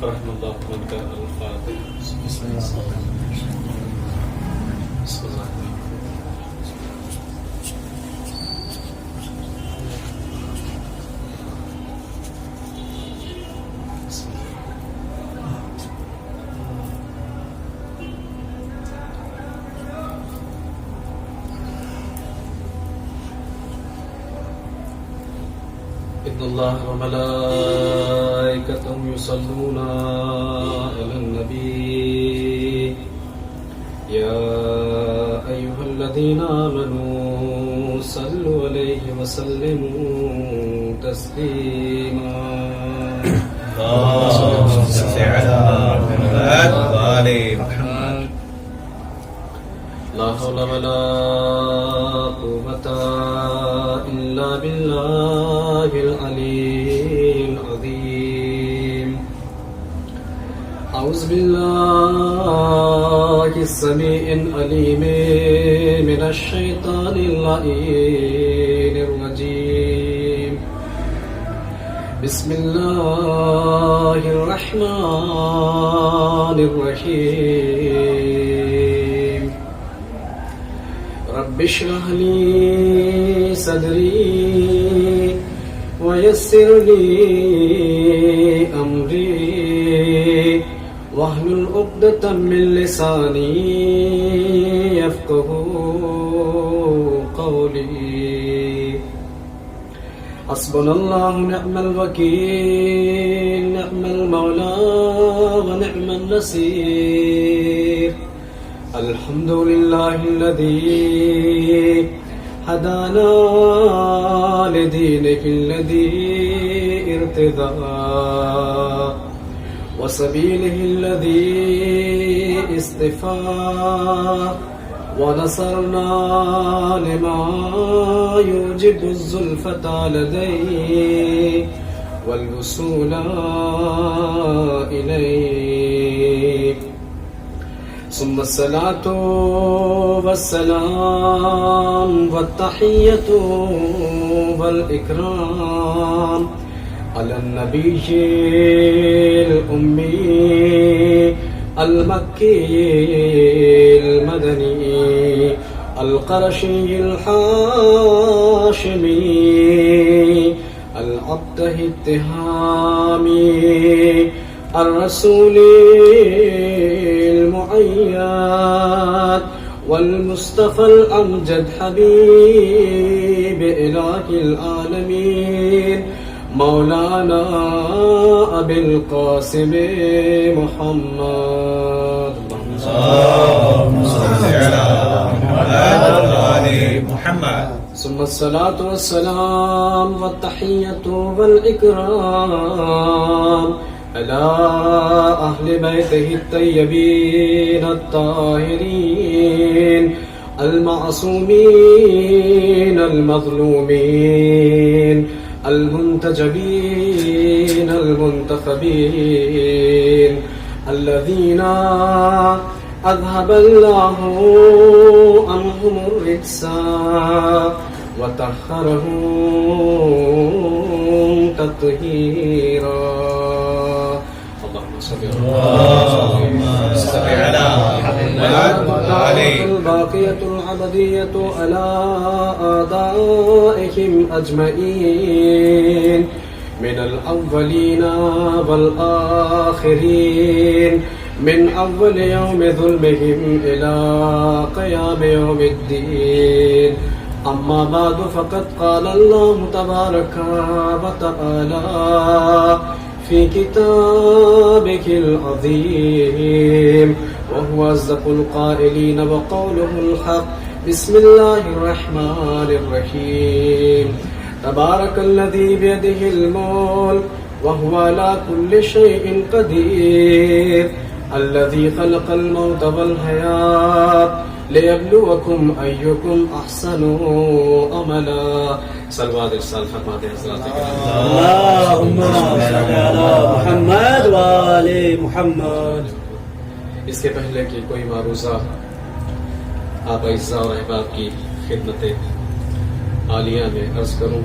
رحم الله من كان الفاتح. بسم الله إن الله وملائكته يصلون على النبي يا أيها الذين آمنوا صلوا عليه وسلموا تسليما. اللهم صل على محمد وآل محمد. لا حول ولا قوة إلا بالله العلي العظيم. أعوذ بالله السميع العليم من الشيطان اللعين الرجيم. بسم الله الرحمن الرحيم. رب اشرح لي صدري ويسر لي أمري واحلل عقدة من لساني يفقهوا قولي. حسبنا الله نعم الوكيل نعم المولى ونعم النصير. الحمد لله الذي هدانا لدينه الذي ارتضى وسبيله الذي اصطفى ونصرنا لما يوجب الزلفة لديه والوصول إليه. ثم الصلاة والسلام والتحية والإكرام على النبي الأمي المكي المدني القرشي الحاشمي العبده التهامي الرسول المؤيد والمصطفى الأمجد حبيب إله العالمين مولانا أبي القاسم محمد. اللهم صل على محمد وآل محمد. ثم الصلاة والسلام والتحية والإكرام على أهل بيته الطيبين الطاهرين المعصومين المظلومين المنتجبين المنتخبين الذين أذهب الله عنهم الرجس وطهرهم تطهيرا. اللهم صل على محمد وآل الباقية العبدية على أعدائهم أجمعين من الأولين والآخرين من أول يوم ظلمهم إلى قيام يوم الدين. أما بعد فقد قال الله تبارك وتعالى في كتابك العظيم وهو أصدق القائلين وقوله الحق. بسم الله الرحمن الرحيم. تبارك الذي بيده الملك وهو على كل شيء قدير الذي خلق الموت والحياة ليبلوكم أيكم أحسن عملا. صلوات ارسال فرماتے ہیں حضرات اللهم صل على محمد وآل محمد. اس کے پہلے کہ کوئی معروضہ آپ اعزاء اور احباب کی خدمت عالیہ میں عرض کروں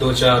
2-4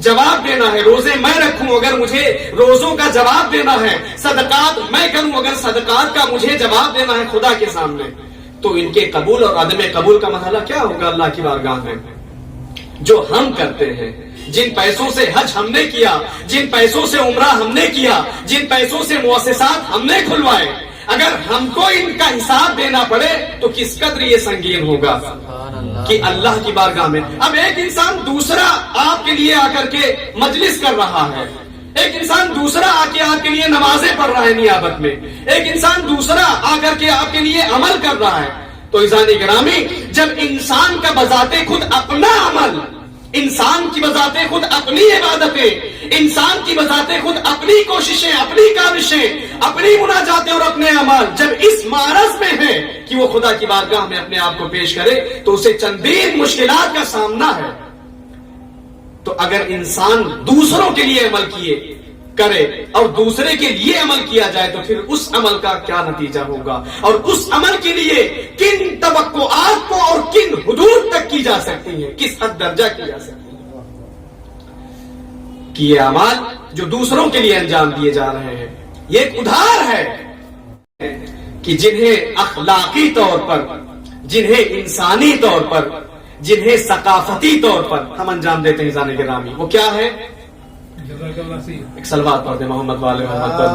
جواب دینا ہے، روزے میں رکھوں اگر مجھے روزوں کا جواب دینا ہے، صدقات میں کروں اگر صدقات کا مجھے جواب دینا ہے خدا کے سامنے، تو ان کے قبول اور عدم قبول کا مرحلہ کیا ہوگا اللہ کی بارگاہ میں؟ جو ہم کرتے ہیں، جن پیسوں سے حج ہم نے کیا، جن پیسوں سے عمرہ ہم نے کیا، جن پیسوں سے مؤسسات ہم نے کھلوائے، اگر ہم کو ان کا حساب دینا پڑے تو کس قدر یہ سنگین ہوگا کہ اللہ کی بارگاہ میں۔ اب ایک انسان دوسرا آپ کے لیے آ کر کے مجلس کر رہا ہے، ایک انسان دوسرا آ کے آپ کے لیے نمازیں پڑھ رہا ہے نیابت میں، ایک انسان دوسرا آ کر کے آپ کے لیے عمل کر رہا ہے، تو عزیزان گرامی جب انسان کا بذات خود اپنا عمل، انسان کی بذات خود اپنی عبادتیں، انسان کی بذات خود اپنی کوششیں، اپنی کاوشیں، اپنی مناجاتیں اور اپنے اعمال جب اس معرض میں ہے کہ وہ خدا کی بارگاہ میں اپنے آپ کو پیش کرے تو اسے چندین مشکلات کا سامنا ہے۔ تو اگر انسان دوسروں کے لیے عمل کیے کرے اور دوسرے کے لیے عمل کیا جائے تو پھر اس عمل کا کیا نتیجہ ہوگا، اور اس عمل کے لیے کن توقعات کو اور کن حدود تک کی جا سکتی ہیں، کس حد درجہ کی جا سکتی ہے کہ یہ اعمال جو دوسروں کے لیے انجام دیے جا رہے ہیں یہ ایک ادھار ہے کہ جنہیں اخلاقی طور پر، جنہیں انسانی طور پر، جنہیں ثقافتی طور پر ہم انجام دیتے ہیں عزیزان گرامی، وہ کیا ہے؟ ایک صلوات پڑھتے محمد والے محمد پر۔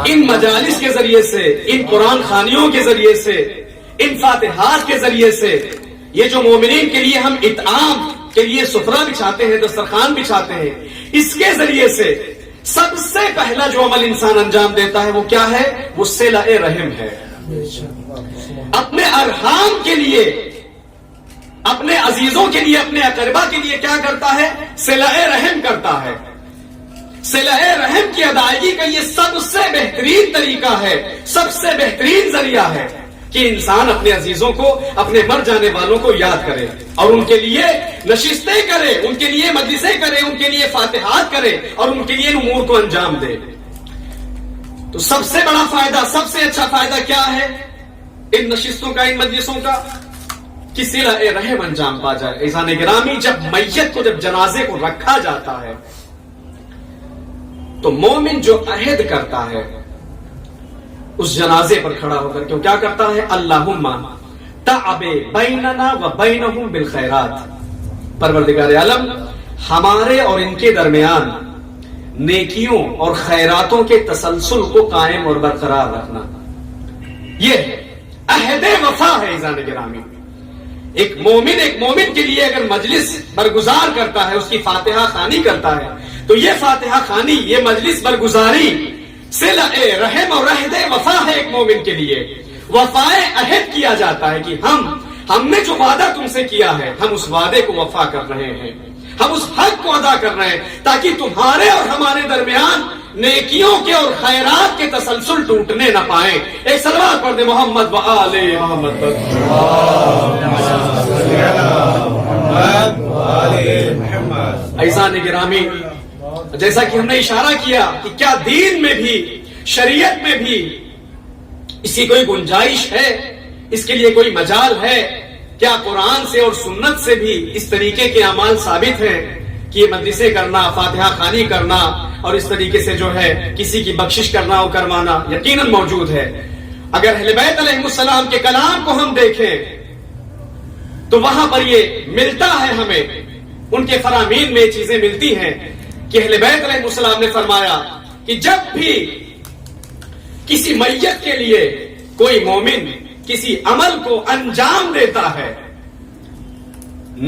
ان مجالس کے ذریعے سے، ان قرآن خوانیوں کے ذریعے سے، ان فاتحات کے ذریعے سے یہ جو مومنین کے لیے ہم اطعام کے لیے سفرہ بچھاتے ہیں، دسترخوان بچھاتے ہیں، اس کے ذریعے سے سب سے پہلا جو عمل انسان انجام دیتا ہے وہ کیا ہے؟ وہ صلہ رحم ہے۔ اپنے ارحام کے لیے، اپنے عزیزوں کے لیے، اپنے اقربا کے لیے کیا کرتا ہے؟ صلہ رحم کرتا ہے۔ صلہ رحم کی ادائیگی کا یہ سب سے بہترین طریقہ ہے، سب سے بہترین ذریعہ ہے کہ انسان اپنے عزیزوں کو، اپنے مر جانے والوں کو یاد کرے اور ان کے لیے نشستیں کرے، ان کے لیے مجلسیں کرے، ان کے لیے فاتحات کرے اور ان کے لیے امور کو انجام دے۔ تو سب سے بڑا فائدہ، سب سے اچھا فائدہ کیا ہے ان نشستوں کا، ان مجلسوں کا؟ کہ صلہ رحم انجام پا جائے۔ عزیزان گرامی جب میت کو، جب جنازے کو رکھا جاتا ہے تو مومن جو عہد کرتا ہے اس جنازے پر کھڑا ہو کر کیا کرتا ہے؟ اللہم تعب بیننا و بینہم بالخیرات، پروردگار عالم ہمارے اور ان کے درمیان نیکیوں اور خیراتوں کے تسلسل کو قائم اور برقرار رکھنا، یہ عہد وفا ہے۔ عزیزان گرامی ایک مومن کے لیے اگر مجلس برگزار کرتا ہے، اس کی فاتحہ خوانی کرتا ہے، تو یہ فاتحہ خوانی، یہ مجلس برگزاری صلہ رحم اور عہد وفا ہے ایک مومن کے لیے۔ وفائے عہد کیا جاتا ہے کہ ہم نے جو وعدہ تم سے کیا ہے ہم اس وعدے کو وفا کر رہے ہیں، ہم اس حق کو ادا کر رہے ہیں تاکہ تمہارے اور ہمارے درمیان نیکیوں کے اور خیرات کے تسلسل ٹوٹنے نہ پائیں۔ ایک صلوات پڑھ دے محمد و آل محمد پر۔ عزیزان گرامی جیسا کہ ہم نے اشارہ کیا کہ کیا دین میں بھی، شریعت میں بھی اس کی کوئی گنجائش ہے، اس کے لیے کوئی مجال ہے؟ کیا قرآن سے اور سنت سے بھی اس طریقے کے اعمال ثابت ہیں کہ یہ مجلسیں کرنا، فاتحہ خوانی کرنا اور اس طریقے سے جو ہے کسی کی بخشش کرنا اور کروانا یقیناً موجود ہے۔ اگر اہل بیت علیہ السلام کے کلام کو ہم دیکھیں تو وہاں پر یہ ملتا ہے، ہمیں ان کے فرامین میں یہ چیزیں ملتی ہیں کہ اہل بیت علیہ السلام نے فرمایا کہ جب بھی کسی میت کے لیے کوئی مومن کسی عمل کو انجام دیتا ہے،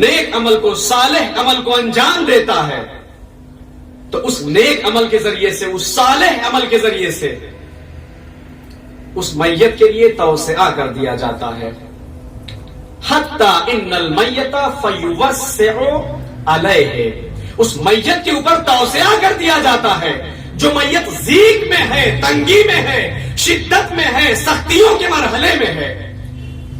نیک عمل کو، صالح عمل کو انجام دیتا ہے، تو اس نیک عمل کے ذریعے سے، اس صالح عمل کے ذریعے سے اس میت کے لیے توسعہ کر دیا جاتا ہے۔ حتی ان المیت فیوسع علیہ، اس میت کے اوپر توسعہ کر دیا جاتا ہے۔ جو میت ضیق میں ہے، تنگی میں ہے، شدت میں ہے، سختیوں کے مرحلے میں ہے،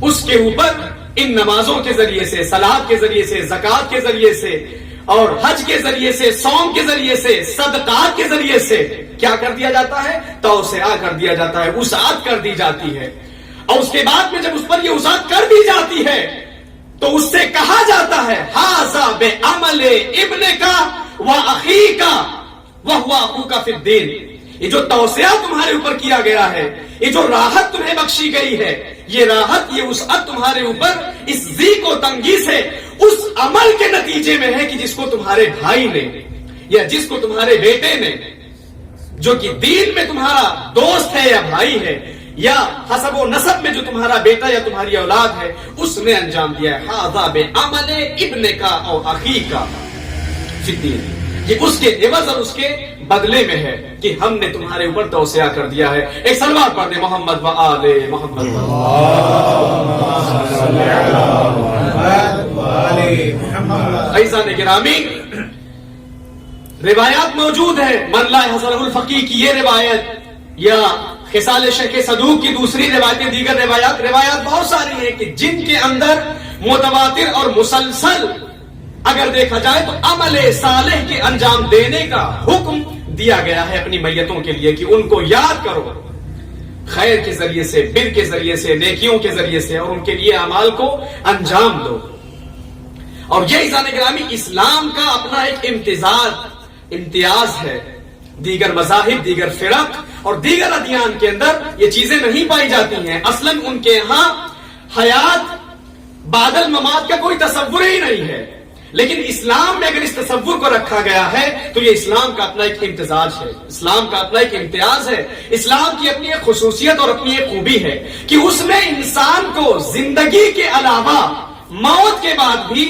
اس کے اوپر ان نمازوں کے ذریعے سے، صلات کے ذریعے سے، زکات کے ذریعے سے اور حج کے ذریعے سے، صوم کے ذریعے سے، صدقات کے ذریعے سے کیا کر دیا جاتا ہے؟ توسعہ کر دیا جاتا ہے، وسعت کر دی جاتی ہے۔ اور اس کے بعد میں جب اس پر یہ وسعت کر دی جاتی ہے تو اس سے کہا جاتا ہے ھذا بعمل ابن کا و اخی کا وہو اخوک فی الدین. یہ جو توسعہ تمہارے اوپر کیا گیا ہے، یہ جو راحت تمہیں بخشی گئی ہے، یہ راحت، یہ وسعت تمہارے اوپر اس ضیق و تنگی سے اس عمل کے نتیجے میں ہے کہ جس کو تمہارے بھائی نے یا جس کو تمہارے بیٹے نے، جو کہ دین میں تمہارا دوست ہے یا بھائی ہے، یا حسب و نسب میں جو تمہارا بیٹا یا تمہاری اولاد ہے، اس نے انجام دیا ہے. ھذا بعمل ابن کا او اخی کا فی الدین. یہ اس کے عوض اور اس کے بدلے میں ہے کہ ہم نے تمہارے اوپر توسعہ کر دیا ہے. ایک صلوات پڑھ دیں محمد و آل محمد. عزیزان گرامی، روایات موجود ہے. من لا حسنہ الفقی کی یہ روایت، یا خصال شیخ صدوق کی دوسری روایتیں، دیگر روایات بہت ساری ہیں کہ جن کے اندر متواتر اور مسلسل اگر دیکھا جائے تو عمل صالح کے انجام دینے کا حکم دیا گیا ہے اپنی میتوں کے لیے کہ ان کو یاد کرو خیر کے ذریعے سے، بر کے ذریعے سے، نیکیوں کے ذریعے سے، اور ان کے لیے اعمال کو انجام دو. اور یہ عزیزان گرامی اسلام کا اپنا ایک امتیاز ہے. دیگر مذاہب، دیگر فرق اور دیگر ادیان کے اندر یہ چیزیں نہیں پائی جاتی ہیں. اصلاً ان کے ہاں حیات بعد الممات کا کوئی تصور ہی نہیں ہے. لیکن اسلام میں اگر اس تصور کو رکھا گیا ہے تو یہ اسلام کا اپنا ایک امتزاج ہے، اسلام کا اپنا ایک امتیاز ہے. اسلام کی اپنی ایک خصوصیت اور اپنی ایک خوبی ہے کہ اس نے انسان کو زندگی کے علاوہ موت کے بعد بھی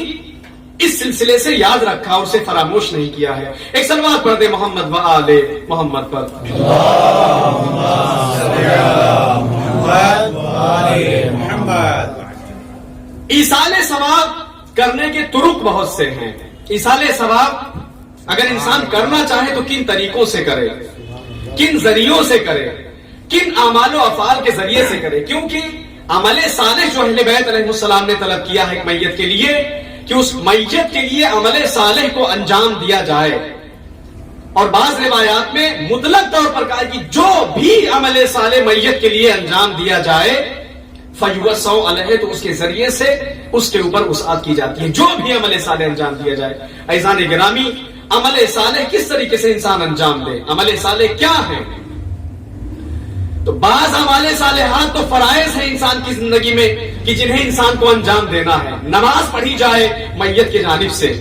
اس سلسلے سے یاد رکھا اور اسے فراموش نہیں کیا ہے. ایک صلوات پڑھ دے محمد و آل محمد پر. ایصال ثواب کرنے کے طرق بہت سے ہیں. ایصال ثواب اگر انسان کرنا چاہے تو کن طریقوں سے کرے، کن ذریعوں سے کرے، کن اعمال و افعال کے ذریعے سے کرے. کیونکہ عمل صالح جو اہل بیت علیہ السلام نے طلب کیا ہے ایک میت کے لیے کہ اس میت کے لیے عمل صالح کو انجام دیا جائے. اور بعض روایات میں مطلق طور پر کہا کہ جو بھی عمل صالح میت کے لیے انجام دیا جائے فیوسع علیہ، تو اس کے ذریعے سے اس کے اوپر وسعت کی جاتی ہے. جو بھی عمل صالح انجام دیا جائے. عزیزان گرامی، عمل صالح کس طریقے سے انسان انجام دے، عمل صالح کیا ہے؟ تو بعض اعمال صالحات تو فرائض ہیں انسان کی زندگی میں کہ جنہیں انسان کو انجام دینا ہے. نماز پڑھی جائے میت کی جانب سے،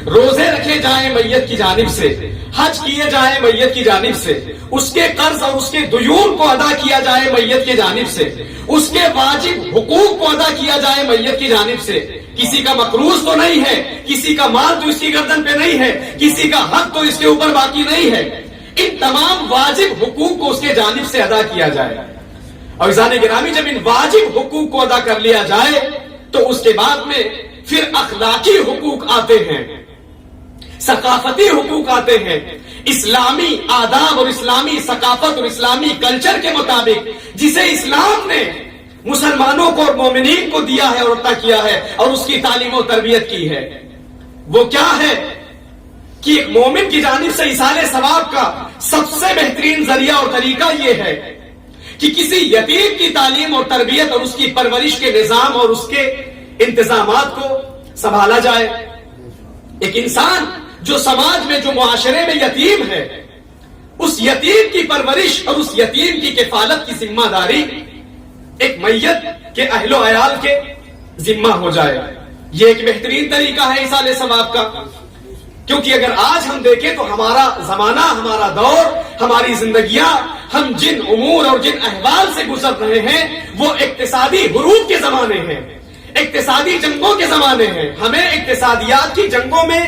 روزے رکھے جائیں میت کی جانب سے، حج کیے جائیں میت کی جانب سے، اس کے قرض اور اس کے دیون کو ادا کیا جائے میت کی جانب سے، اس کے واجب حقوق کو ادا کیا جائے میت کی جانب سے. کسی کا مقروض تو نہیں ہے، کسی کا مال تو اس کی گردن پہ نہیں ہے، کسی کا حق تو اس کے اوپر باقی نہیں ہے. ان تمام واجب حقوق کو اس کے جانب سے ادا کیا جائے. اور عزیزان گرامی، جب ان واجب حقوق کو ادا کر لیا جائے تو اس کے بعد میں پھر اخلاقی حقوق آتے ہیں، ثقافتی حقوق آتے ہیں. اسلامی آداب اور اسلامی ثقافت اور اسلامی کلچر کے مطابق جسے اسلام نے مسلمانوں کو اور مومنین کو دیا ہے اور عطا کیا ہے اور اس کی تعلیم و تربیت کی ہے، وہ کیا ہے کہ ایک مومن کی جانب سے ایصال ثواب کا سب سے بہترین ذریعہ اور طریقہ یہ ہے کہ کسی یتیم کی تعلیم اور تربیت اور اس کی پرورش کے نظام اور اس کے انتظامات کو سنبھالا جائے. ایک انسان جو سماج میں، جو معاشرے میں یتیم ہے، اس یتیم کی پرورش اور اس یتیم کی کفالت کی ذمہ داری ایک میت کے اہل و عیال کے ذمہ ہو جائے. یہ ایک بہترین طریقہ ہے ایصال ثواب کا. کیونکہ اگر آج ہم دیکھیں تو ہمارا زمانہ، ہمارا دور، ہماری زندگیاں، ہم جن امور اور جن احوال سے گزر رہے ہیں وہ اقتصادی حروب کے زمانے ہیں، اقتصادی جنگوں کے زمانے ہیں. ہمیں اقتصادیات کی جنگوں میں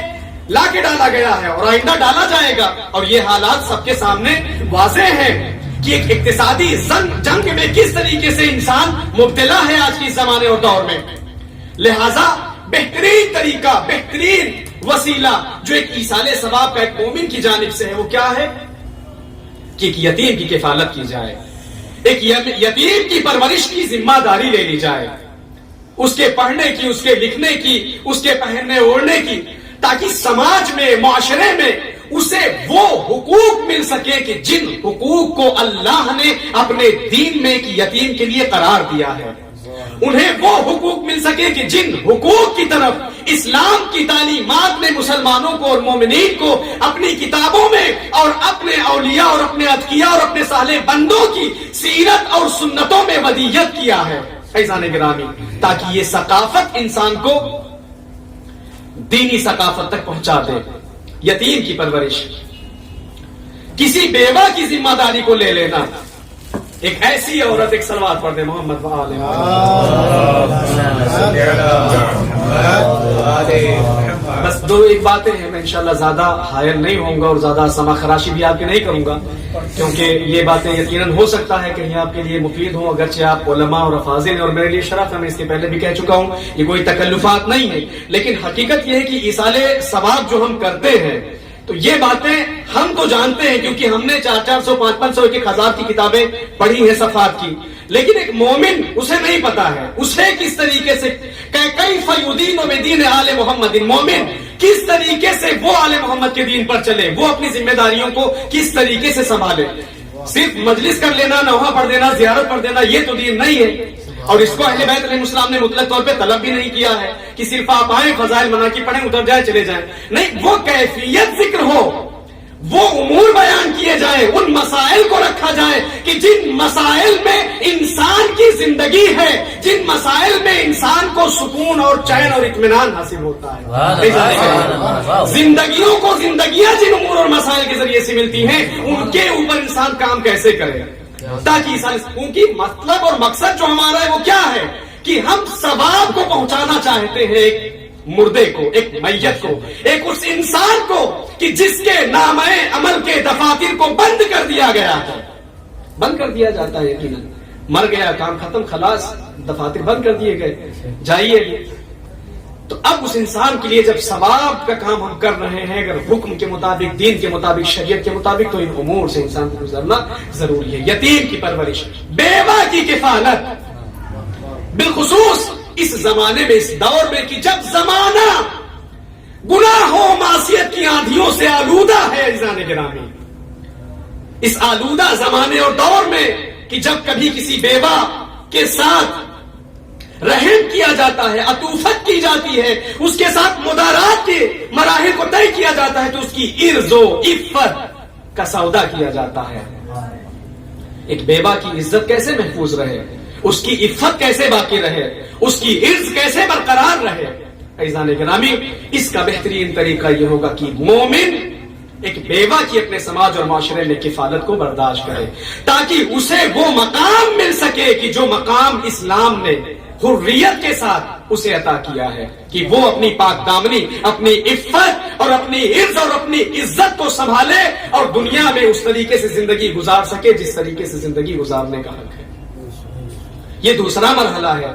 لا کے ڈالا گیا ہے اور آئندہ ڈالا جائے گا. اور یہ حالات سب کے سامنے واضح ہیں کہ ایک اقتصادی جنگ میں کس طریقے سے انسان مبتلا ہے آج کے زمانے اور دور میں. لہذا بہترین طریقہ، بہترین وسیلہ جو ایک ایصال ثواب کا ایک مومن کی جانب سے ہے وہ کیا ہے کہ ایک یتیم کی کفالت کی جائے، ایک یتیم کی پرورش کی ذمہ داری لے لی جائے، اس کے پڑھنے کی، اس کے لکھنے کی، اس کے پہننے اوڑھنے کی، تاکہ سماج میں، معاشرے میں اسے وہ حقوق مل سکے کہ جن حقوق کو اللہ نے اپنے دین میں ایک یتیم کے لیے قرار دیا ہے. انہیں وہ حقوق مل سکے کہ جن حقوق کی طرف اسلام کی تعلیمات نے مسلمانوں کو اور مومنین کو اپنی کتابوں میں اور اپنے اولیاء اور اپنے اتقیاء اور اپنے صالح بندوں کی سیرت اور سنتوں میں ودیت کیا ہے عزیزان گرامی، تاکہ یہ ثقافت انسان کو دینی ثقافت تک پہنچا دے۔ یتیم کی پرورش، کسی بیوہ کی ذمہ داری کو لے لینا، ایک ایسی عورت، ایک صلوات پڑھ دے محمد وآلہ بس دو ایک باتیں ہیں، میں انشاءاللہ زیادہ حائل نہیں ہوں گا اور زیادہ سما خراشی بھی آپ کی نہیں کروں گا، کیونکہ یہ باتیں یقیناً ہو سکتا ہے کہیں آپ کے لیے مفید ہوں، اگرچہ آپ علماء اور افاضل ہیں اور میرے لیے شرف ہے، میں اس کے پہلے بھی کہہ چکا ہوں، یہ کوئی تکلفات نہیں ہے، لیکن حقیقت یہ ہے کہ ایصال ثواب جو ہم کرتے ہیں تو یہ باتیں ہم تو جانتے ہیں کیونکہ ہم نے 400 500 1,000 کی کتابیں پڑھی ہیں صفحات کی، لیکن ایک مومن اسے نہیں پتا ہے اسے کس طریقے سے کیف یدین بدین آل محمد، مومن کس طریقے سے وہ آل محمد کے دین پر چلے، وہ اپنی ذمہ داریوں کو کس طریقے سے سنبھالے۔ صرف مجلس کر لینا، نوحہ پڑھ دینا، زیارت پڑھ دینا، یہ تو دین نہیں ہے، اور اس کو اہل بیت علیہ السلام نے مطلق طور پہ طلب بھی نہیں کیا ہے کہ صرف آپ آئیں، فضائل مناقب پڑھیں، اتر جائیں، چلے جائیں، نہیں، وہ کیفیت ذکر ہو، وہ امور بیان کیے جائیں، ان مسائل کو رکھا جائے کہ جن مسائل میں انسان کی زندگی ہے، جن مسائل میں انسان کو سکون اور چین اور اطمینان حاصل ہوتا ہے۔ زندگیوں کو زندگیاں جن امور اور مسائل کے ذریعے سے ملتی ہیں، ان کے اوپر انسان کام کیسے کرے، تاکہ کیونکہ مطلب اور مقصد جو ہمارا ہے وہ کیا ہے کہ ہم ثواب کو پہنچانا چاہتے ہیں ایک مردے کو، ایک میت کو، ایک اس انسان کو کہ جس کے نامہ عمل کے دفاتر کو بند کر دیا گیا ہے، بند کر دیا جاتا ہے، یقیناً مر گیا، کام ختم، خلاص، دفاتر بند کر دیے گئے، جائیے۔ تو اب اس انسان کے لیے جب ثواب کا کام ہم کر رہے ہیں، اگر حکم کے مطابق، دین کے مطابق، شریعت کے مطابق، تو ان امور سے انسان کو گزرنا ضروری ہے۔ یتیم کی پرورش، بیوہ کی کفالت، بالخصوص اس زمانے میں، اس دور میں کہ جب زمانہ گناہ و معصیت کی آندھیوں سے آلودہ ہے عزیزان گرامی، اس آلودہ زمانے اور دور میں کہ جب کبھی کسی بیوہ کے ساتھ رحم کیا جاتا ہے، عطوفت کی جاتی ہے، اس کے ساتھ مدارات کے مراحل کو طے کیا جاتا ہے، تو اس کی عرض و عفت کا سودا کیا جاتا ہے۔ ایک بیوہ کی عزت کیسے محفوظ رہے، اس کی عفت کیسے باقی رہے، اس کی عرض کیسے برقرار رہے، عزیزان گرامی، اس کا بہترین طریقہ یہ ہوگا کہ مومن ایک بیوہ کی اپنے سماج اور معاشرے میں کفالت کو برداشت کرے، تاکہ اسے وہ مقام مل سکے کہ جو مقام اسلام نے حریت کے ساتھ اسے عطا کیا ہے، کہ وہ اپنی پاک دامنی، اپنی عفت اور اپنی عرض اور اپنی عزت کو سنبھالے اور دنیا میں اس طریقے سے زندگی گزار سکے جس طریقے سے زندگی گزارنے کا حق ہے۔ یہ دوسرا مرحلہ ہے۔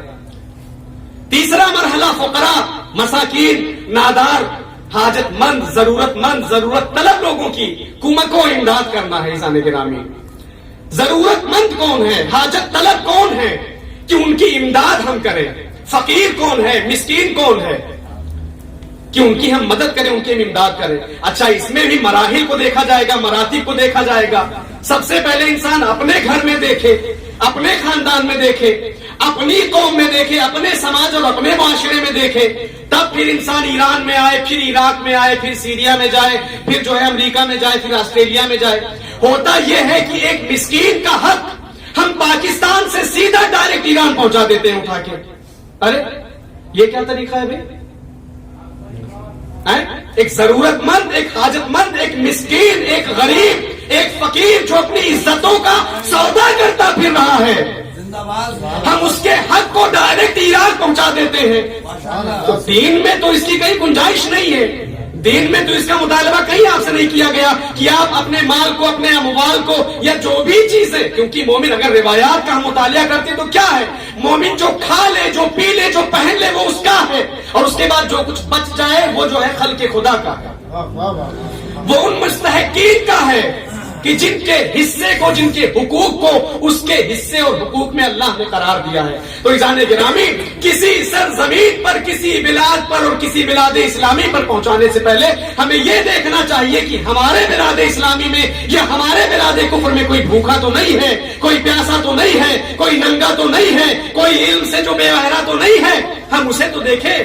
تیسرا مرحلہ فقراء، مساکین، نادار، حاجت مند، ضرورت طلب لوگوں کی کمک و امداد کرنا ہے۔ عزیزان گرامی، ضرورت مند کون ہے، حاجت طلب کون ہے کہ ان کی امداد ہم کریں، فقیر کون ہے، مسکین کون ہے کہ ان کی ہم مدد کریں، ان کی ہم امداد کریں۔ اچھا، اس میں بھی مراحل کو دیکھا جائے گا، مراتب کو دیکھا جائے گا۔ سب سے پہلے انسان اپنے گھر میں دیکھے، اپنے خاندان میں دیکھے، اپنی قوم میں دیکھے، اپنے سماج اور اپنے معاشرے میں دیکھے، تب پھر انسان ایران میں آئے، پھر عراق میں آئے، پھر سیریا میں جائے، پھر جو ہے امریکہ میں جائے، پھر آسٹریلیا میں جائے۔ ہوتا یہ ہے کہ ایک مسکین کا حق ہم پاکستان سے سیدھا ڈائریکٹ ایران پہنچا دیتے ہیں اٹھا کے۔ ارے یہ کیا طریقہ ہے بھائی؟ ایک ضرورت مند، ایک حاجت مند، ایک مسکین، ایک غریب، ایک فقیر جو اپنی عزتوں کا سودا کرتا پھر رہا ہے، ہم اس کے حق کو ڈائریکٹ ایران پہنچا دیتے ہیں۔ تو دین میں تو اس کی کہیں گنجائش نہیں ہے، دین میں تو اس کا مطالبہ کہیں آپ سے نہیں کیا گیا کہ آپ اپنے مال کو، اپنے اموال کو، یا جو بھی چیزیں، کیونکہ مومن اگر روایات کا ہم مطالعہ کرتے تو کیا ہے، مومن جو کھا لے، جو پی لے، جو پہن لے، وہ اس کا ہے، اور اس کے بعد جو کچھ بچ جائے وہ جو ہے خلق خدا کا ہے، وہ ان مستحقین کا ہے۔ کہ جن کے حصے کو، جن کے حقوق کو اس کے حصے اور حقوق میں اللہ نے قرار دیا ہے۔ تو عزیزان گرامی، کسی سرزمین پر، کسی بلاد پر اور کسی بلاد اسلامی پر پہنچانے سے پہلے ہمیں یہ دیکھنا چاہیے کہ ہمارے بلاد اسلامی میں یا ہمارے بلاد کفر میں کوئی بھوکا تو نہیں ہے، کوئی پیاسا تو نہیں ہے، کوئی ننگا تو نہیں ہے، کوئی علم سے جو بے بہرا تو نہیں ہے۔ ہم اسے تو دیکھیں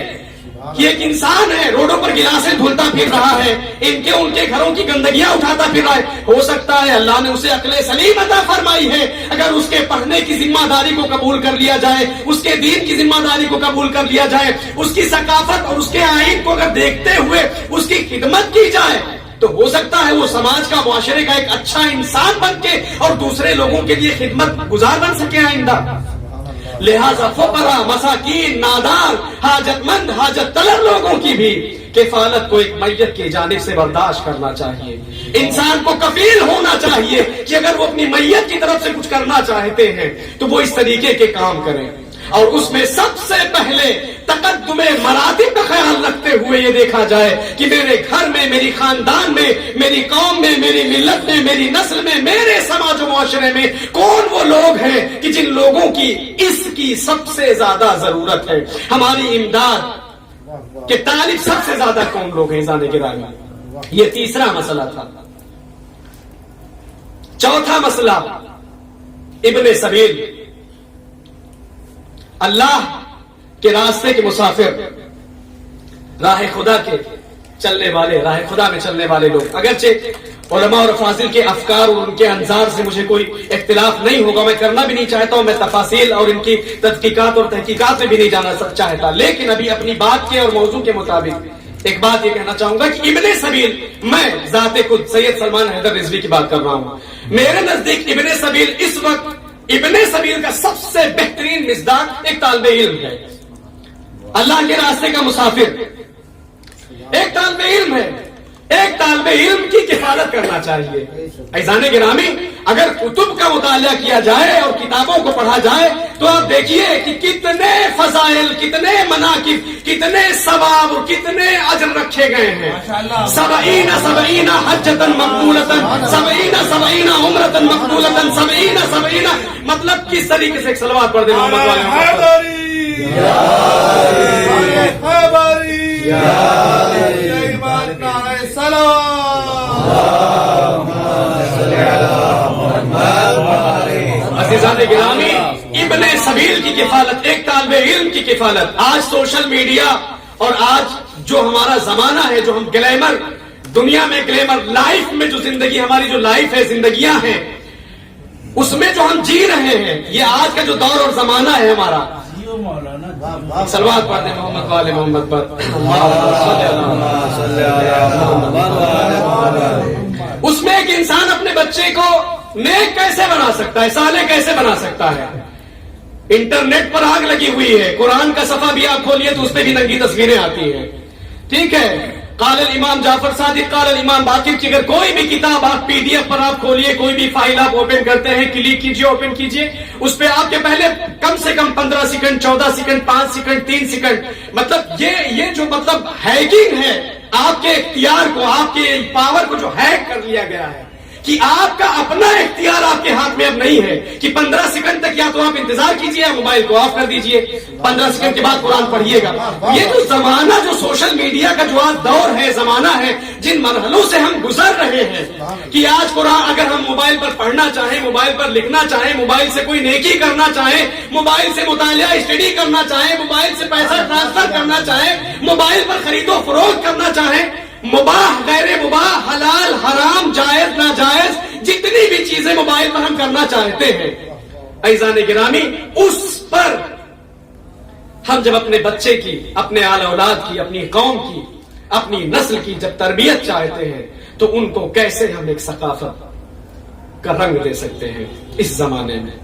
کہ ایک انسان ہے، روڈوں پر گلاسیں دھلتا پھر رہا ہے، ان کے گھروں کی گندگیاں اٹھاتا پھر رہا ہے۔ ہو سکتا ہے اللہ نے اسے عقل سلیم عطا فرمائی ہے، اگر اس کے پڑھنے کی ذمہ داری کو قبول کر لیا جائے، اس کے دین کی ذمہ داری کو قبول کر لیا جائے، اس کی ثقافت اور اس کے آئین کو اگر دیکھتے ہوئے اس کی خدمت کی جائے، تو ہو سکتا ہے وہ سماج کا، معاشرے کا ایک اچھا انسان بن کے اور دوسرے لوگوں کے لیے خدمت گزار بن سکے آئندہ۔ لہذا فقراء، مساکین، نادار، حاجت مند، حاجت طلب لوگوں کی بھی کفالت کو ایک میت کی جانب سے برداشت کرنا چاہیے۔ انسان کو کفیل ہونا چاہیے کہ اگر وہ اپنی میت کی طرف سے کچھ کرنا چاہتے ہیں تو وہ اس طریقے کے کام کریں، اور اس میں سب سے پہلے تقدم مراتب کا خیال رکھتے ہوئے یہ دیکھا جائے کہ میرے گھر میں، میری خاندان میں، میری قوم میں، میری ملت میں، میری نسل میں، میرے سماج و معاشرے میں کون وہ لوگ ہیں کہ جن لوگوں کی اس کی سب سے زیادہ ضرورت ہے، ہماری امداد کے طالب سب سے زیادہ کون لوگ ہیں عزیزان گرامی۔ یہ تیسرا مسئلہ تھا۔ چوتھا مسئلہ ابن سبیل، اللہ کے راستے کے مسافر، راہ خدا کے چلنے والے، راہ خدا میں چلنے والے لوگ۔ اگرچہ علماء اور افاضل کے افکار اور ان کے انظار سے مجھے کوئی اختلاف نہیں ہوگا، میں کرنا بھی نہیں چاہتا ہوں، میں تفاصیل اور ان کی تحقیقات اور تحقیقات میں بھی نہیں جانا چاہتا، لیکن ابھی اپنی بات کے اور موضوع کے مطابق ایک بات یہ کہنا چاہوں گا کہ ابن سبیل، میں ذات خود سید سلمان حیدر رضوی کی بات کر رہا ہوں، میرے نزدیک ابن سبیل اس وقت، ابن سبیل کا سب سے بہترین مصداق ایک طالب علم ہے، اللہ کے راستے کا مسافر ایک طالب علم ہے۔ ایک طالب علم کی کفالت کرنا چاہیے۔ عزیزان گرامی، اگر کتب کا مطالعہ کیا جائے اور کتابوں کو پڑھا جائے تو آپ دیکھیے کہ کتنے فضائل، کتنے مناقب، کتنے ثواب اور کتنے اجر رکھے گئے ہیں۔ 70 حجۃ مقبولۃ، 70 عمرۃ مقبولۃ، 70 مطلب کس طریقے سے ایک صلوات پڑھ دیں محمد والے محمد۔ عزیزان گرامی، ابن سبیل کی کفالت، ایک طالب علم کی کفالت، آج سوشل میڈیا اور آج جو ہمارا زمانہ ہے، جو ہم گلیمر دنیا میں، گلیمر لائف میں جو زندگی، ہماری جو لائف ہے، زندگیاں ہیں، اس میں جو ہم جی رہے ہیں، یہ آج کا جو دور اور زمانہ ہے ہمارا، صلوات پڑھتے محمد والے محمد پر، اس میں ایک انسان اپنے بچے کو نیک کیسے بنا سکتا ہے، صالح کیسے بنا سکتا ہے۔ انٹرنیٹ پر آگ لگی ہوئی ہے، قرآن کا صفحہ بھی آپ کھولیے تو اس پہ بھی ننگی تصویریں آتی ہیں، ٹھیک ہے۔ قال الامام جعفر صادق، قال الامام باقر کی اگر کوئی بھی کتاب آپ پی ڈی ایف پر آپ کھولیے، کوئی بھی فائل آپ اوپن کرتے ہیں، کلک کیجئے، اوپن کیجئے، اس پہ آپ کے پہلے کم سے کم 15 سیکنڈ، 14 سیکنڈ، 5 سیکنڈ، 3 سیکنڈ، مطلب یہ جو مطلب ہیکنگ ہے، آپ کے اختیار کو، آپ کے پاور کو جو ہیک کر لیا گیا ہے، کہ آپ کا اپنا اختیار آپ کے ہاتھ میں اب نہیں ہے کہ 15 سیکنڈ تک یا تو آپ انتظار کیجئے یا موبائل کو آف کر دیجئے، 15 سیکنڈ کے بعد قرآن پڑھیے گا۔ یہ جو زمانہ، جو سوشل میڈیا کا جو آج دور ہے، زمانہ ہے، جن مرحلوں سے ہم گزر رہے ہیں کہ آج قرآن اگر ہم موبائل پر پڑھنا چاہیں، موبائل پر لکھنا چاہیں، موبائل سے کوئی نیکی کرنا چاہیں، موبائل سے مطالعہ اسٹڈی کرنا چاہیں، موبائل سے پیسہ ٹرانسفر کرنا چاہیں، موبائل پر خرید و فروخت کرنا چاہیں، مباح، غیر مباح، حلال، حرام، جائز، ناجائز، جتنی بھی چیزیں موبائل پر ہم کرنا چاہتے ہیں، عزیزان گرامی، اس پر ہم جب اپنے بچے کی، اپنے آل اولاد کی، اپنی قوم کی، اپنی نسل کی جب تربیت چاہتے ہیں تو ان کو کیسے ہم ایک ثقافت کا رنگ دے سکتے ہیں اس زمانے میں۔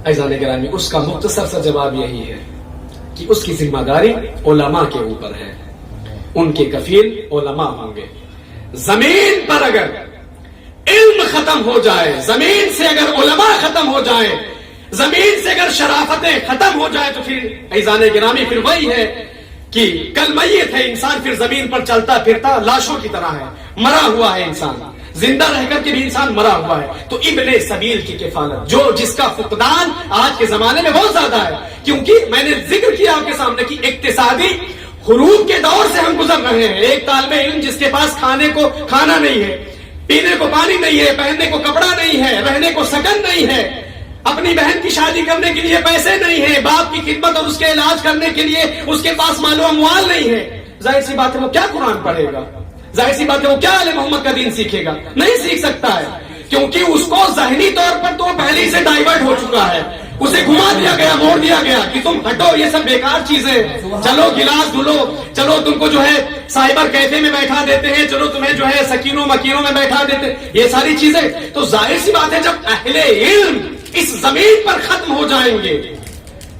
عزیزان گرامی، اس کا مختصر سا جواب یہی ہے کہ اس کی ذمہ داری علماء کے اوپر ہے، ان کے کفیل علماء ہوں گے۔ زمین پر اگر علم ختم ہو جائے، زمین سے اگر علماء ختم ہو جائیں، زمین سے اگر شرافتیں ختم ہو جائیں تو پھر عزیزان گرامی پھر وہی ہے کہ کل میت ہے انسان، پھر زمین پر چلتا پھرتا لاشوں کی طرح ہے، مرا ہوا ہے انسان۔ زندہ رہ کر کے بھی انسان مرا ہوا ہے. تو ابن سبیل کی کفالت جو جس کا فقدان آج کے زمانے میں بہت زیادہ ہے, کیونکہ میں نے ذکر کیا آپ کے سامنے کی اقتصادی حروب کے دور سے ہم گزر رہے ہیں. ایک طالب علم جس کے پاس کھانے کو کھانا نہیں ہے, پینے کو پانی نہیں ہے, پہننے کو کپڑا نہیں ہے, رہنے کو سکن نہیں ہے, اپنی بہن کی شادی کرنے کے لیے پیسے نہیں ہیں, باپ کی خدمت اور اس کے علاج کرنے کے لیے اس کے پاس مال و اموال نہیں ہے, ظاہر سی بات ہے وہ کیا قرآن پڑھے گا, ظاہر سی بات ہے وہ کیا آل محمد کا دین سیکھے گا, نہیں سیکھ سکتا ہے, کیونکہ اس کو ذہنی طور پر تو پہلے سے ڈائیورٹ ہو چکا ہے, اسے گھما دیا گیا, موڑ دیا گیا کہ تم ہٹو, یہ سب بیکار چیزیں, چلو گلاس دھلو, چلو تم کو جو ہے سائبر کیفے میں بیٹھا دیتے ہیں, چلو تمہیں جو ہے سکینوں مکینوں میں بیٹھا دیتے, یہ ساری چیزیں. تو ظاہر سی بات ہے جب اہل علم اس زمین پر ختم ہو جائیں گے,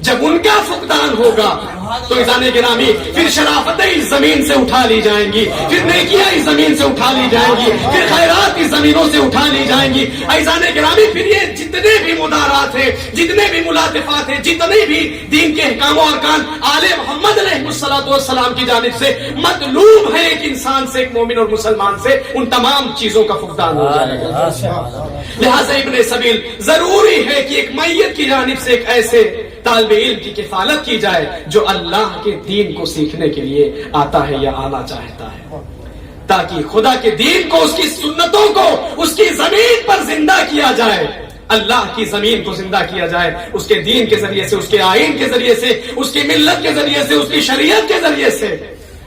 جب ان کا فقدان ہوگا, تو ایزان گرامی پھر شرافتیں اس زمین سے اٹھا لی جائیں گی, پھر نیکیاں اس زمین سے اٹھا لی جائیں گی, پھر خیرات اس زمینوں سے اٹھا لی جائیں گی. ایزان گرامی پھر یہ جتنے بھی مدارات ہیں, جتنے بھی ملاطفات ہیں, جتنے بھی دین کے احکام و ارکان آل محمد علیہ السلام کی جانب سے مطلوب ہے ایک انسان سے, ایک مومن اور مسلمان سے, ان تمام چیزوں کا فقدان ہو جائے گا. لہذا ابن سبیل ضروری ہے کہ ایک میت کی جانب سے ایک ایسے طالب علم کی کفالت کی جائے جو اللہ کے دین کو سیکھنے کے لیے آتا ہے یا آنا چاہتا ہے, تاکہ خدا کے دین کو, اس کی سنتوں کو اس کی زمین پر زندہ کیا جائے, اللہ کی زمین کو زندہ کیا جائے اس کے دین کے ذریعے سے, اس کے آئین کے ذریعے سے, اس کی ملت کے ذریعے سے, اس کی شریعت کے ذریعے سے.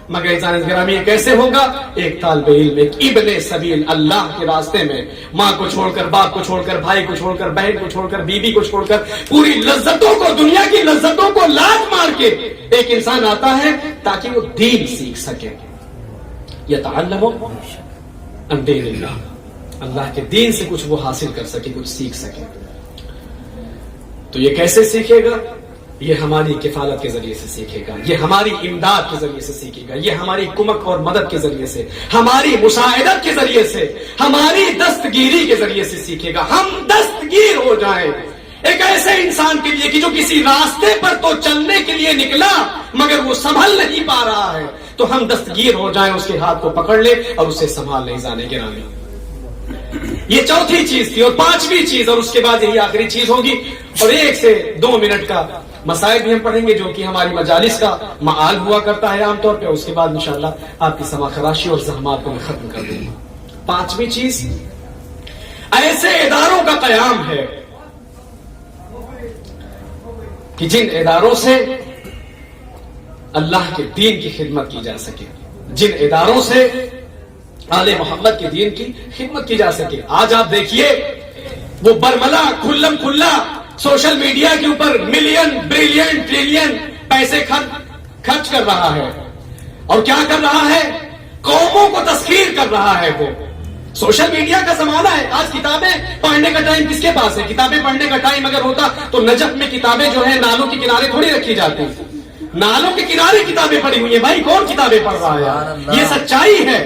مگر انسان گرامی یہ کیسے ہوگا؟ ایک طالب علم, ایک ابن سبیل اللہ کے راستے میں ماں کو چھوڑ کر, باپ کو چھوڑ کر, بھائی کو چھوڑ کر, بہن کو چھوڑ کر, بیوی کو چھوڑ کر, پوری لذتوں کو, دنیا کی لذتوں کو لات مار کے ایک انسان آتا ہے تاکہ وہ دین سیکھ سکے. یتعلم عن دین اللہ, اللہ کے دین سے کچھ وہ حاصل کر سکے, کچھ سیکھ سکے. تو یہ کیسے سیکھے گا؟ یہ ہماری کفالت کے ذریعے سے سیکھے گا, یہ ہماری امداد کے ذریعے سے سیکھے گا, یہ ہماری کمک اور مدد کے ذریعے سے, ہماری مساعدت کے ذریعے سے, ہماری دستگیری کے ذریعے سے سیکھے گا. ہم دستگیر ہو جائیں ایک ایسے انسان کے لیے کہ جو کسی راستے پر تو چلنے کے لیے نکلا مگر وہ سنبھل نہیں پا رہا ہے, تو ہم دستگیر ہو جائیں, اس کے ہاتھ کو پکڑ لے اور اسے سنبھال لیں. جانے گرامی, یہ چوتھی چیز تھی. اور پانچویں چیز, اور اس کے بعد یہی آخری چیز ہوگی, اور 1 سے 2 منٹ کا مسائل بھی ہم پڑھیں گے جو کہ ہماری مجالس کا معال ہوا کرتا ہے عام طور پہ. اس کے بعد انشاءاللہ آپ کی سما خراشی اور زحمات کو میں ختم کر دوں گا. پانچویں چیز, ایسے اداروں کا قیام ہے کہ جن اداروں سے اللہ کے دین کی خدمت کی جا سکے, جن اداروں سے آل محمد کے دین کی خدمت کی جا سکے. آج آپ دیکھیے وہ برملا کھلم کھلا سوشل میڈیا کے اوپر ملین بلین ٹریلین پیسے خرچ کر رہا ہے, اور کیا کر رہا ہے؟ قوموں کو تسخیر کر رہا ہے. وہ سوشل میڈیا کا زمانہ ہے. آج کتابیں پڑھنے کا ٹائم کس کے پاس ہے؟ کتابیں پڑھنے کا ٹائم اگر ہوتا تو نجف میں کتابیں جو ہے نالوں کے کنارے تھوڑی رکھی جاتی, نالوں کے کنارے کتابیں پڑھی ہوئی ہیں. بھائی کون کتابیں پڑھ رہا ہے؟ یہ سچائی ہے,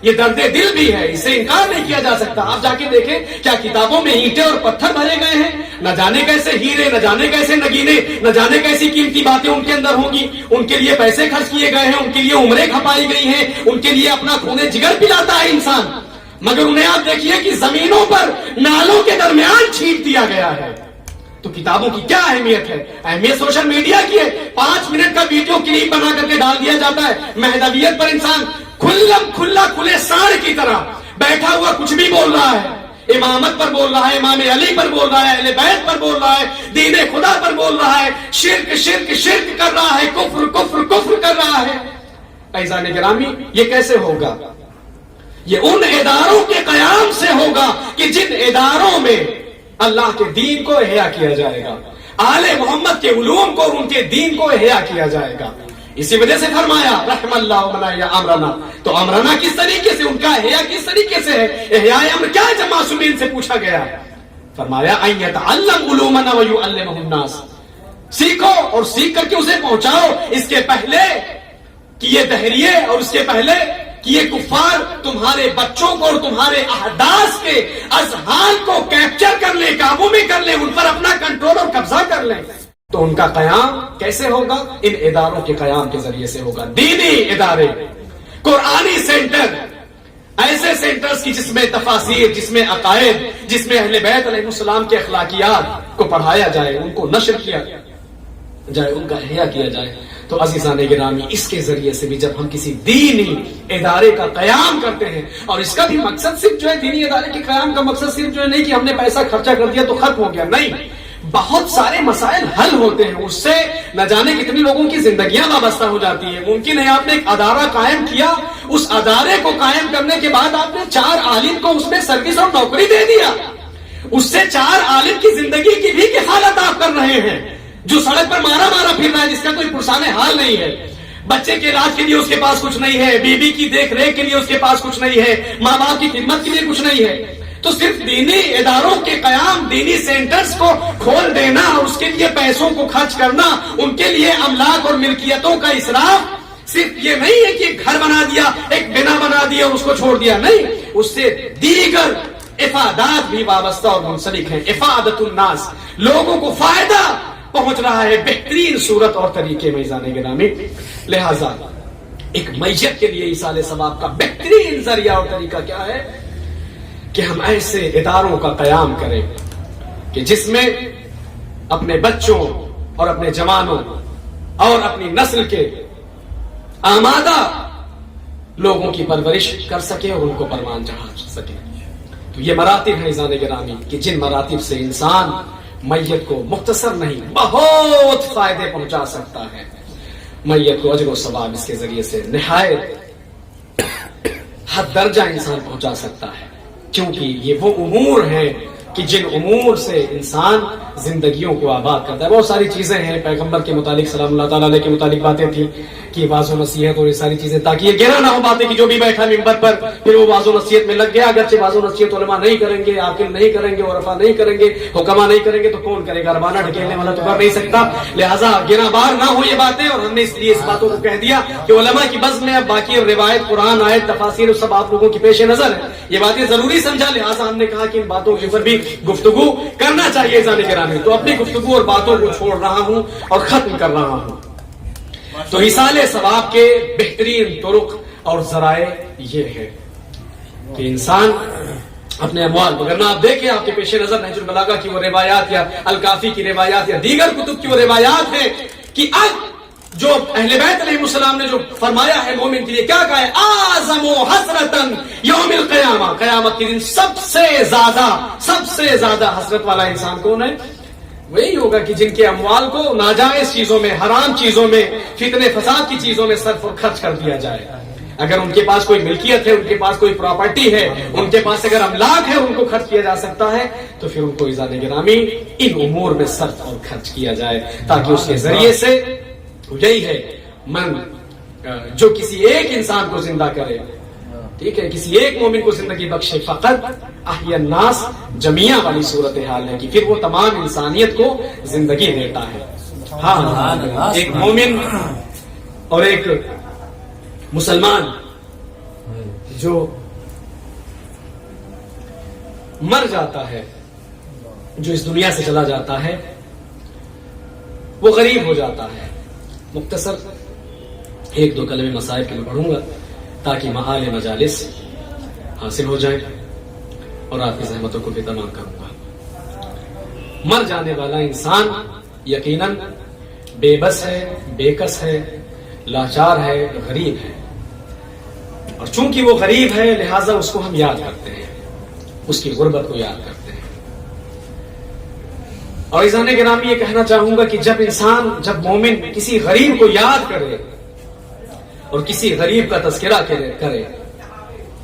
یہ درد دل بھی ہے, اس سے انکار نہیں کیا جا سکتا. آپ جا کے دیکھیں کیا کتابوں میں اینٹیں اور پتھر بھرے گئے ہیں؟ نہ جانے کیسے ہیرے, نہ جانے کیسے نگینے, نہ جانے کیسی قیمتی باتیں ان کے اندر ہوں گی. ان کے لیے پیسے خرچ کیے گئے ہیں, ان کے لیے عمریں کھپائی گئی ہیں, ان کے لیے اپنا خون جگر پلاتا ہے انسان, مگر انہیں آپ دیکھیے کہ زمینوں پر نالوں کے درمیان چھینٹ دیا گیا ہے. تو کتابوں کی کیا اہمیت ہے؟ اہمیت سوشل میڈیا کی ہے. 5 منٹ کا ویڈیو کلپ بنا کر کے ڈال دیا جاتا ہے. مہدویت پر انسان کھلم کھلا کھلے ساڑھ کی طرح بیٹھا ہوا کچھ بھی بول رہا ہے. امامت پر بول رہا ہے, امام علی پر بول رہا ہے, اہل بیت پر بول رہا ہے, دین خدا پر بول رہا ہے, شرک شرک شرک کر رہا ہے, کفر کفر کفر کر رہا ہے. ایزان گرامی, یہ کیسے ہوگا؟ یہ ان اداروں کے قیام سے ہوگا کہ جن اداروں میں اللہ کے دین کو احیا کیا جائے گا, آل محمد کے علوم کو اور ان کے دین کو احیا کیا جائے گا. اسی وجہ سے فرمایا رحم اللہ منا امرنا. تو امرنا کس طریقے سے, ان کا احیا کس طریقے سے ہے؟ احیاء امر کیا ہے؟ جب معصومین سے پوچھا گیا فرمایا ان یتعلم علومنا ویعلمہ الناس, سیکھو اور سیکھ کر کے اسے پہنچاؤ. اس کے پہلے کہ یہ دہریے اور اس کے پہلے کہ یہ کفار تمہارے بچوں کو اور تمہارے احداث کے اذہان کو کیپچر کر لیں, قابو میں کر لیں, ان پر اپنا کنٹرول اور قبضہ کر لیں. تو ان کا قیام کیسے ہوگا؟ ان اداروں کے قیام کے ذریعے سے ہوگا. دینی ادارے, قرآنی سینٹر, ایسے سینٹرز کی جس میں تفاسیر، جس میں عقائد، جس میں اہل بیت علیہ السلام کے اخلاقیات کو پڑھایا جائے، ان کو نشر کیا جائے، ان کا احیاء کیا جائے. تو عزیزان گرامی، اس کے ذریعے سے بھی جب ہم کسی دینی ادارے کا قیام کرتے ہیں، اور اس کا بھی مقصد صرف جو ہے دینی ادارے کے قیام کا مقصد صرف جو ہے نہیں کہ ہم نے پیسہ خرچہ کر دیا تو ختم ہو گیا، نہیں، بہت سارے مسائل حل ہوتے ہیں اس سے. نہ جانے کتنی لوگوں کی زندگیاں وابستہ ہو جاتی ہیں. ممکن ہے آپ نے ایک ادارہ قائم کیا، اس ادارے کو قائم کرنے کے بعد آپ نے 4 عالم کو اس میں سروس اور نوکری دے دیا، اس سے 4 عالم کی زندگی کی بھی کفالت آپ کر رہے ہیں. جو سڑک پر مارا پھر رہا ہے، جس کا کوئی پرسان حال نہیں ہے، بچے کے علاج کے لیے اس کے پاس کچھ نہیں ہے، بیوی کی دیکھ ریکھ کے لیے اس کے پاس کچھ نہیں ہے، ماں باپ کی خدمت کے لیے کچھ نہیں ہے. تو صرف دینی اداروں کے قیام، دینی سینٹرز کو کھول دینا، اس کے لیے پیسوں کو خرچ کرنا، ان کے لیے املاک اور ملکیتوں کا اسراف صرف یہ نہیں ہے کہ ایک گھر بنا دیا، ایک بنا بنا دیا اور اس کو چھوڑ دیا، نہیں، اس سے دیگر افادات بھی وابستہ اور منسلک ہیں. افادت الناس، لوگوں کو فائدہ پہنچ رہا ہے بہترین صورت اور طریقے میں. جانے گرامی، لہذا ایک میت کے لیے ایصال ثواب کا بہترین ذریعہ اور طریقہ کیا ہے کہ ہم ایسے اداروں کا قیام کریں کہ جس میں اپنے بچوں اور اپنے جوانوں اور اپنی نسل کے آمادہ لوگوں کی پرورش کر سکے اور ان کو پروان چڑھا سکے. تو یہ مراتب ہیں عزیزان گرامی کہ جن مراتب سے انسان میت کو مختصر نہیں بہت فائدے پہنچا سکتا ہے. میت کو اجر و ثواب اس کے ذریعے سے نہایت حد درجہ انسان پہنچا سکتا ہے، کیونکہ یہ وہ امور ہیں کہ جن امور سے انسان زندگیوں کو آباد کرتا ہے. بہت ساری چیزیں ہیں پیغمبر کے متعلق سلام اللہ تعالیٰ علیہ کے متعلق باتیں تھیں کہ واض و نصیحت اور یہ ساری چیزیں، تاکہ یہ گہرا نہ ہو باتیں کہ جو بھی بیٹھا ممبر پر پھر وہ واض و نصیحت میں لگ گیا. اگرچہ واض و نصیحت علماء نہیں کریں گے، عاقل نہیں کریں گے، عرفا نہیں کریں گے، حکما نہیں کریں گے تو کون کرے گا؟ ربانہ ڈھکیلنے والا تو کر نہیں سکتا. لہٰذا گنا بار نہ ہو یہ باتیں، اور ہم نے اس لیے اس باتوں کو کہہ دیا کہ علماء کی بزم میں اب باقی روایت، قرآن، آیت، تفاسیر سب آپ لوگوں کی پیش نظر ہے. یہ باتیں ضروری سمجھا، لہٰذا ہم نے کہا کہ ان باتوں کے اوپر بھی گفتگو کرنا چاہیے جانے کے رانے. تو اپنی گفتگو اور باتوں کو چھوڑ رہا ہوں اور ختم کر رہا ہوں. تو ایصال ثواب کے بہترین طرق اور ذرائع یہ ہے کہ انسان اپنے اموال، اگر نہ آپ دیکھیں آپ کے پیش نظر نہج البلاغہ کی وہ روایات یا الکافی کی روایات یا دیگر کتب کی وہ روایات ہیں کہ اب جو اہل بیت علیہ السلام نے جو فرمایا ہے مومن کے لیے کیا کہا ہے، اعظم حسرتن یوم القیامہ، قیامت کے دن سب سے زیادہ حسرت والا انسان کون ہے؟ وہی ہوگا کہ جن کے اموال کو ناجائز چیزوں میں، حرام چیزوں میں، فتنے فساد کی چیزوں میں صرف اور خرچ کر دیا جائے. اگر ان کے پاس کوئی ملکیت ہے، ان کے پاس کوئی پراپرٹی ہے، ان کے پاس اگر املاک ہے، ان کو خرچ کیا جا سکتا ہے تو پھر ان کو عزیزان گرامی ان امور میں صرف اور خرچ کیا جائے، تاکہ اس کے ذریعے سے یہی ہے من جو کسی ایک انسان کو زندہ کرے، ٹھیک ہے، کسی ایک مومن کو زندگی بخشے، فقط احیا الناس جمیعا والی صورتحال ہے کہ پھر وہ تمام انسانیت کو زندگی دیتا ہے. ہاں، ایک مومن اور ایک مسلمان جو مر جاتا ہے، جو اس دنیا سے چلا جاتا ہے، وہ غریب ہو جاتا ہے. مختصر 1-2 کلمے مسائل کے میں پڑھوں گا تاکہ معال مجالس حاصل ہو جائے اور آپ کی زحمتوں کو بھی تمام کروں گا. مر جانے والا انسان یقیناً بے بس ہے، بے کس ہے، لاچار ہے، غریب ہے، اور چونکہ وہ غریب ہے لہٰذا اس کو ہم یاد کرتے ہیں، اس کی غربت کو یاد کرتے ہیں. اور عزیزان گرامی یہ کہنا چاہوں گا کہ جب مومن کسی غریب کو یاد کرے اور کسی غریب کا تذکرہ کرے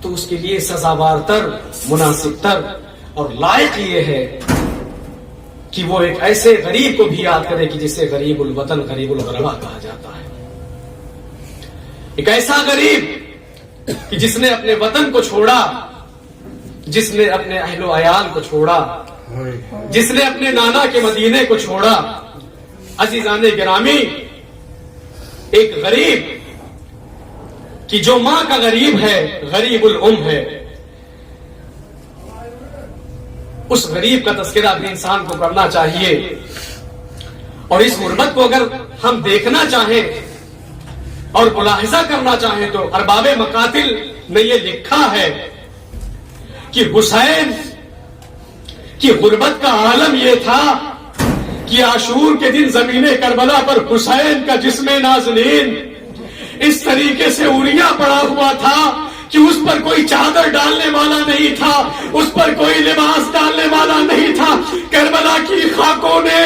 تو اس کے لیے سزاوار تر، مناسب تر اور لائق یہ ہے کہ وہ ایک ایسے غریب کو بھی یاد کرے کہ جسے غریب الوطن، غریب الغربا کہا جاتا ہے. ایک ایسا غریب کہ جس نے اپنے وطن کو چھوڑا، جس نے اپنے اہل و عیال کو چھوڑا، جس نے اپنے نانا کے مدینے کو چھوڑا. عزیزان گرامی، ایک غریب کہ جو ماں کا غریب ہے، غریب الام ہے، اس غریب کا تذکرہ اپنے انسان کو کرنا چاہیے. اور اس غربت کو اگر ہم دیکھنا چاہیں اور ملاحظہ کرنا چاہیں تو ارباب مقاتل نے یہ لکھا ہے کہ حسین کی غربت کا عالم یہ تھا کہ عاشور کے دن زمین کربلا پر حسین کا جسم نازنین اس طریقے سے اوریا پڑا ہوا تھا کہ اس پر کوئی چادر ڈالنے والا نہیں تھا، اس پر کوئی لباس ڈالنے والا نہیں تھا۔ کربلا کی خاکوں نے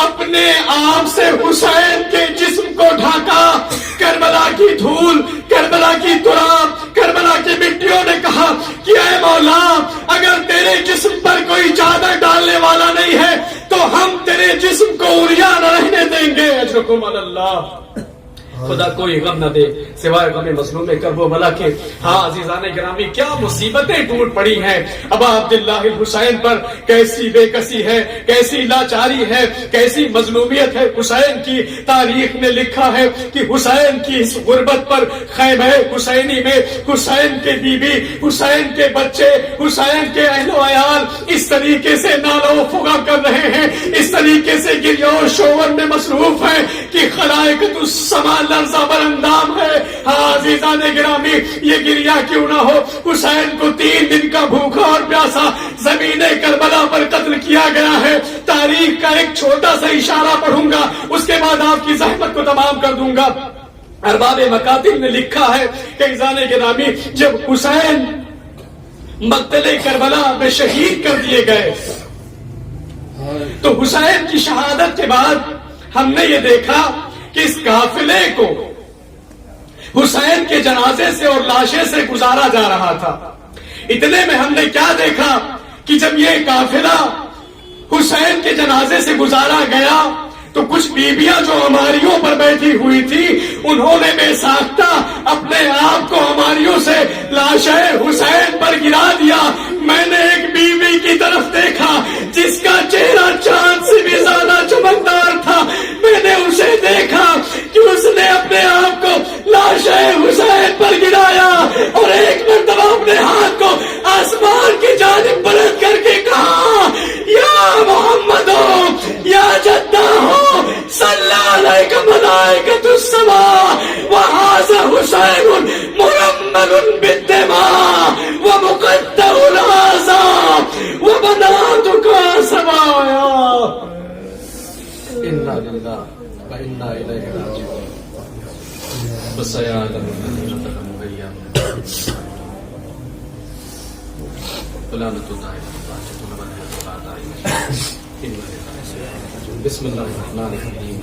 اپنے آپ سے حسین کے جسم کو ڈھانکا۔ کربلا کی دھول، کربلا کی تراب، کربلا کی مٹیوں نے کہا کہ اے مولا، اگر تیرے جسم پر کوئی چادر ڈالنے والا نہیں ہے تو ہم تیرے جسم کو اوریا نہ رہنے دیں گے۔ اجرکم اللہ، خدا کوئی غم نہ دے سوائے غم مظلوم کرب و بلا کے۔ ہاں عزیزان گرامی، کیا مصیبتیں ٹوٹ پڑی ہیں ابا عبداللہ الحسین پر، کیسی بے کسی ہے، کیسی لاچاری ہے، کیسی مظلومیت ہے حسین کی۔ تاریخ نے لکھا ہے کہ حسین کی اس غربت پر خیمہ حسینی میں حسین کے بیوی، حسین کے بچے، حسین کے اہل و عیال اس طریقے سے نالہ و فغاں کر رہے ہیں، اس طریقے سے گریہ و شور میں مصروف ہیں کہ خلائق السما لرزہ بر اندام ہے۔ ہاں عزیزان گرامی، یہ گریہ کیوں نہ ہو، حسین کو 3 دن کا بھوکا اور پیاسا زمین کربلا پر قتل کیا گیا ہے۔ تاریخ کا ایک چھوٹا سا اشارہ پڑھوں گا، اس کے بعد آپ کی زحمت کو تمام کر دوں گا۔ ارباب مکاتب نے لکھا ہے کہ عزیزان گرامی، جب حسین مقتل کربلا میں شہید کر دیے گئے تو حسین کی شہادت کے بعد ہم نے یہ دیکھا کہ اس قافلے کو حسین کے جنازے سے اور لاشیں سے گزارا جا رہا تھا۔ اتنے میں ہم نے کیا دیکھا کہ جب یہ قافلہ حسین کے جنازے سے گزارا گیا تو کچھ بیویاں جو ہماریوں پر بیٹھی ہوئی تھی، انہوں نے بے ساختہ اپنے آپ کو ہماریوں سے لاشیں حسین پر گرا دیا۔ میں نے ایک بیوی کی طرف دیکھا جس کا چہرہ چاند سے بھی زیادہ چمکدار تھا، میں نے اسے دیکھا کہ اس نے اپنے آپ کو لاشیں حسین پر گرایا اور ایک مرتبہ اپنے ہاتھ کو آسمان کی جانب بلند کر کے کہا، یا محمدو یا جدہ ہو صلی علیک ملائکۃ السماء وہذا حسین مرمل بالدماء ومقطع الاعضاء وبناتک سوایا۔ انا للہ وانا الیہ راجعون۔ بس یا بسم اللہ الرحمن الرحیم۔